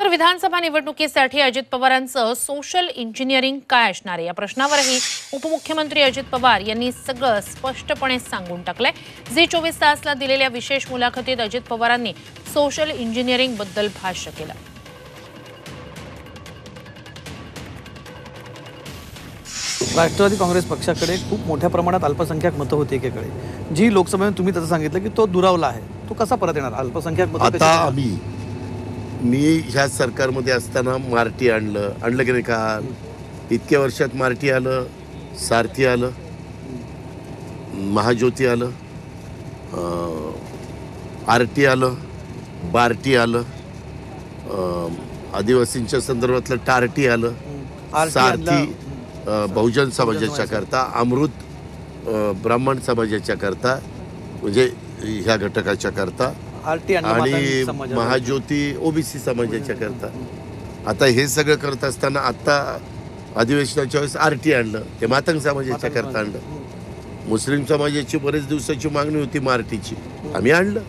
तर विधानसभा निवडणुकीसाठी अजित पवारांचं सोशल इंजिनिअरिंग काय असणार आहे या प्रश्नावरही उपमुख्यमंत्री अजित पवार यांनी सगळं स्पष्टपणे सांगून टाकलंय। झी 24 तासला दिलेल्या विशेष मुलाखतीत अजित पवारांनी सोशल इंजिनिअरिंग बद्दल भाष्य केलं। राष्ट्रवादी काँग्रेस पक्षाकडे खूप मोठ्या प्रमाणात अल्पसंख्याक मतं होती एकेकडे, जी लोकसभेत तुम्ही तसं सांगितलं की तो दुरावला आहे, तो कसा परत येणार? अल्पसंख्याक मतं आता मी ह्या सरकारमध्ये असताना मार्टी आणलं की नाही का? इतक्या वर्षात मार्टी आलं, सारथी आलं, महाज्योती आलं, आरटी आलं, बार्टी आलं, आदिवासींच्या संदर्भातलं टार्टी आलं, सारथी बहुजन समाजाच्या करता, अमृत ब्राह्मण समाजाच्या करता, म्हणजे ह्या घटकाच्या करता, आणि महाज्योती ओबीसी समाजाच्या करता। आता हे सगळं करत असताना आता अधिवेशनाच्या वेळेस आरटी आणलं, ते मातंग समाजाच्या करता आणलं। मुस्लिम समाजाची बरेच दिवसाची मागणी होती मार्टीची, आम्ही आणलं।